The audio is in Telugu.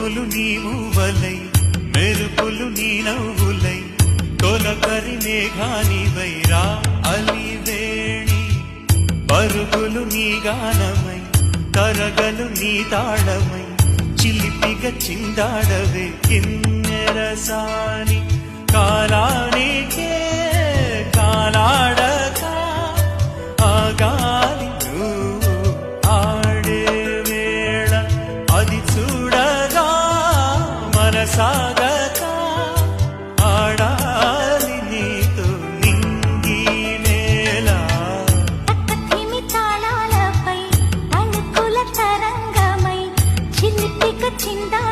ఉరుములు నీ మూవలై మెరుపులు నీ నవ్వులై తొలకరి మేఘానివై రా అలివేణి పరుగులు నీ గానమై తరగలు నీ తాళమై చిలిపిగా చిందాడవే కిన్నెరసాని కాలానికే కాలాడక ఆగాలి నువ్వు ఆడే వేళ అది చూడగా మనసాగక ఆడాలి నీతో నింగి నేల తక్కతిమి తాళాలపై అణుకుల తరంగమై చిలిపిక చిందా